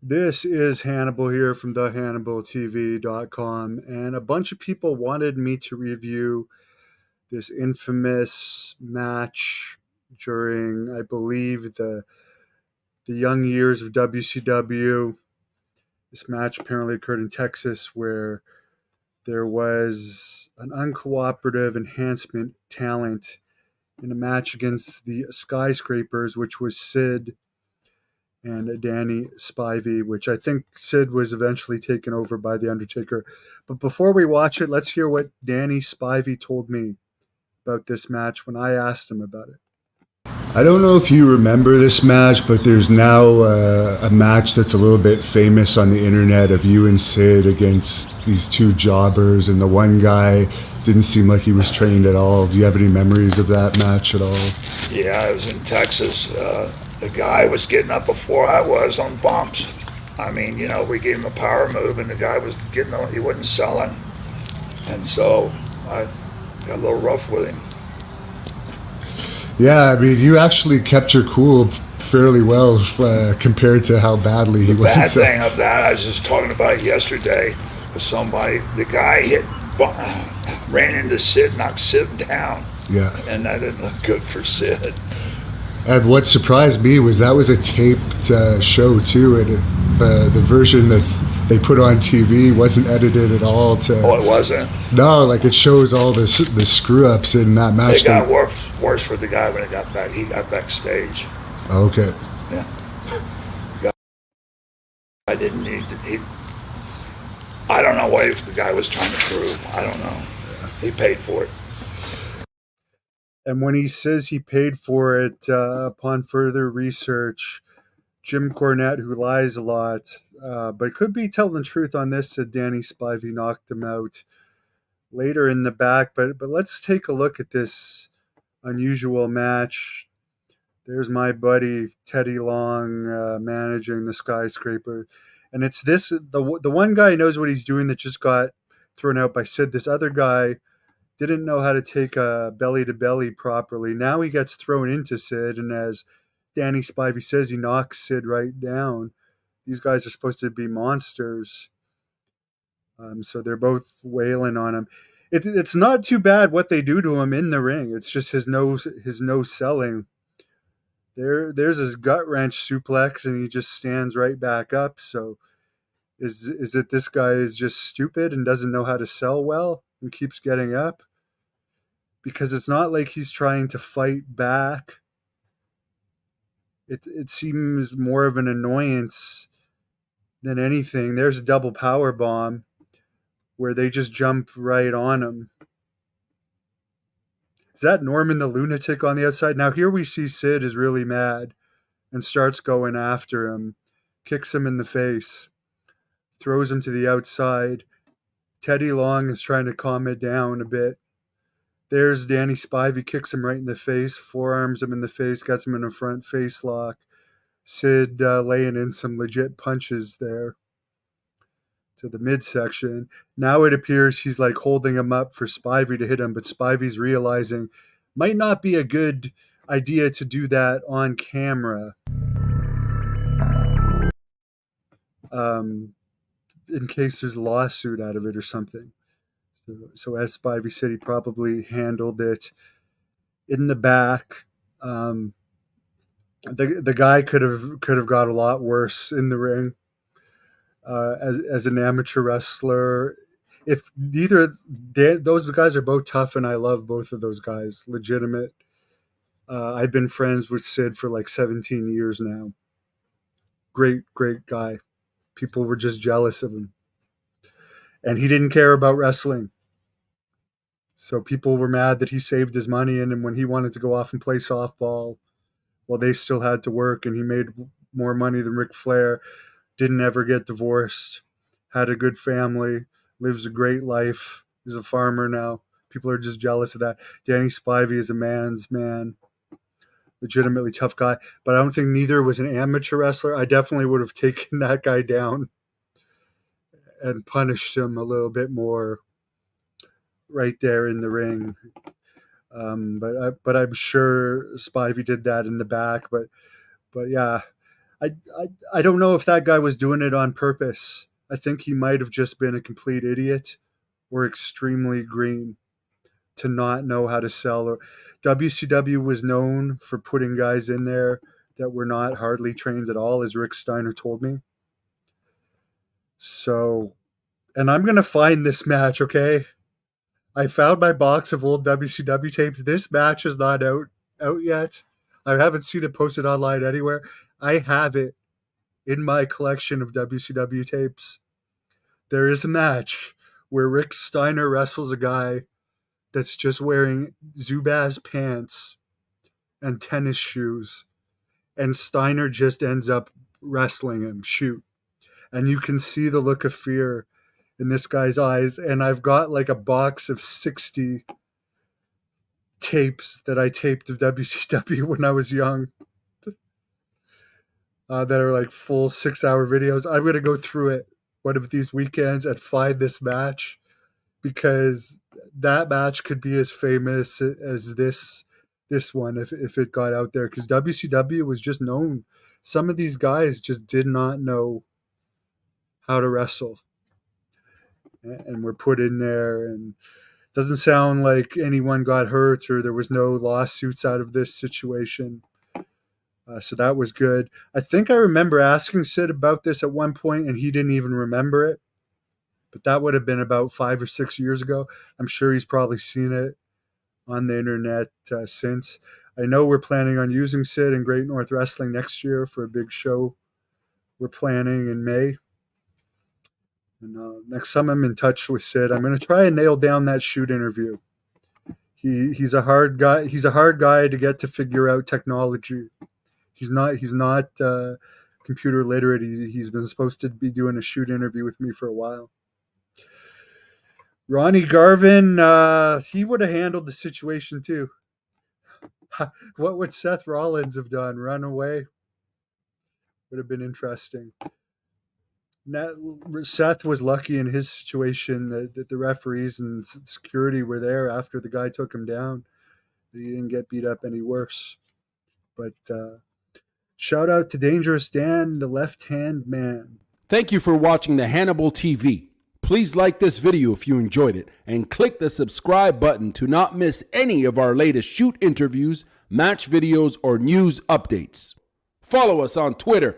This is Hannibal here from thehannibaltv.com, and a bunch of people wanted me to review this infamous match during, I believe, the young years of WCW. This match apparently occurred in Texas where there was an uncooperative enhancement talent in a match against the Skyscrapers, which was Sid and Danny Spivey, which I think Sid was eventually taken over by The Undertaker. But before we watch it, let's hear what Danny Spivey told me about this match when I asked him about it. I don't know if you remember this match, but there's now a match that's a little bit famous on the internet of you and Sid against these two jobbers, and the one guy didn't seem like he was trained at all. Do you have any memories of that match at all? Yeah, I was in Texas. The guy was getting up before I was on bumps. I mean, we gave him a power move, and the guy was getting on. He wasn't selling, and so I got a little rough with him. Yeah, I mean, you actually kept your cool fairly well compared to how badly he The wasn't. bad thing of that, I was just talking about it yesterday with somebody. The guy ran into Sid, knocked Sid down, Yeah. and that didn't look good for Sid. And what surprised me was that was a taped show too, and the version they put on TV wasn't edited at all. Oh, it wasn't. No, like it shows all the screw ups in that match. It got worse for the guy when it got back. He got backstage. Okay. Yeah. I didn't need to. I don't know what the guy was trying to prove. I don't know. He paid for it. And when he says he paid for it, upon further research, Jim Cornette, who lies a lot, but could be telling the truth on this, said Danny Spivey knocked him out later in the back. But let's take a look at this unusual match. There's my buddy Teddy Long managing the Skyscraper, and it's the one guy knows what he's doing that just got thrown out by Sid. This other guy didn't know how to take a belly to belly properly. Now he gets thrown into Sid, and as Danny Spivey says, he knocks Sid right down. These guys are supposed to be monsters, so they're both wailing on him. It's not too bad what they do to him in the ring. It's just his no selling. There's his gut wrench suplex, and he just stands right back up. So is it this guy is just stupid and doesn't know how to sell well and keeps getting up? Because it's not like he's trying to fight back. It seems more of an annoyance than anything. There's a double power bomb where they just jump right on him. Is that Norman the lunatic on the outside? Now here we see Sid is really mad and starts going after him, kicks him in the face, throws him to the outside. Teddy Long is trying to calm it down a bit. There's Danny Spivey, kicks him right in the face, forearms him in the face, gets him in a front face lock. Sid laying in some legit punches there to the midsection. Now it appears he's like holding him up for Spivey to hit him, but Spivey's realizing might not be a good idea to do that on camera. In case there's a lawsuit out of it or something. So as Spivey said, he probably handled it in the back. The guy could have got a lot worse in the ring as an amateur wrestler. If neither those guys are both tough, and I love both of those guys, legitimate. I've been friends with Sid for like 17 years now. Great guy. People were just jealous of him, and he didn't care about wrestling. So people were mad that he saved his money, and then when he wanted to go off and play softball, well, they still had to work, and he made more money than Ric Flair. Didn't ever get divorced, had a good family, lives a great life. He's a farmer now. People are just jealous of that. Danny Spivey is a man's man, legitimately tough guy. But I don't think neither was an amateur wrestler. I definitely would have taken that guy down and punished him a little bit more right there in the ring. But I'm sure Spivey did that in the back. But yeah, I don't know if that guy was doing it on purpose. I think he might have just been a complete idiot or extremely green to not know how to sell. Or WCW was known for putting guys in there that were not hardly trained at all, as Rick Steiner told me. So, and I'm gonna find this match, okay? I found my box of old WCW tapes. This match is not out yet. I haven't seen it posted online anywhere. I have it in my collection of WCW tapes. There is a match where Rick Steiner wrestles a guy that's just wearing Zubaz pants and tennis shoes, and Steiner just ends up wrestling him. Shoot. And you can see the look of fear in this guy's eyes. And I've got like a box of 60 tapes that I taped of WCW when I was young, that are like full 6-hour videos. I'm going to go through it one of these weekends and find this match, because that match could be as famous as this one if it got out there, because WCW was just known. Some of these guys just did not know how to wrestle and were put in there, and it doesn't sound like anyone got hurt or there was no lawsuits out of this situation. So that was good. I think I remember asking Sid about this at one point, and he didn't even remember it. But that would have been about 5 or 6 years ago. I'm sure he's probably seen it on the internet since. I know we're planning on using Sid in Great North Wrestling next year for a big show we're planning in May. And next time I'm in touch with Sid, I'm going to try and nail down that shoot interview. He's a hard guy. He's a hard guy to get to figure out technology. He's not computer literate. He's been supposed to be doing a shoot interview with me for a while. Ronnie Garvin, he would have handled the situation too. What would Seth Rollins have done? Run away? Would have been interesting. Seth was lucky in his situation that the referees and security were there after the guy took him down. He didn't get beat up any worse. But shout out to Dangerous Dan, the left-hand man. Thank you for watching the Hannibal TV. Please like this video if you enjoyed it, and click the subscribe button to not miss any of our latest shoot interviews, match videos, or news updates. Follow us on Twitter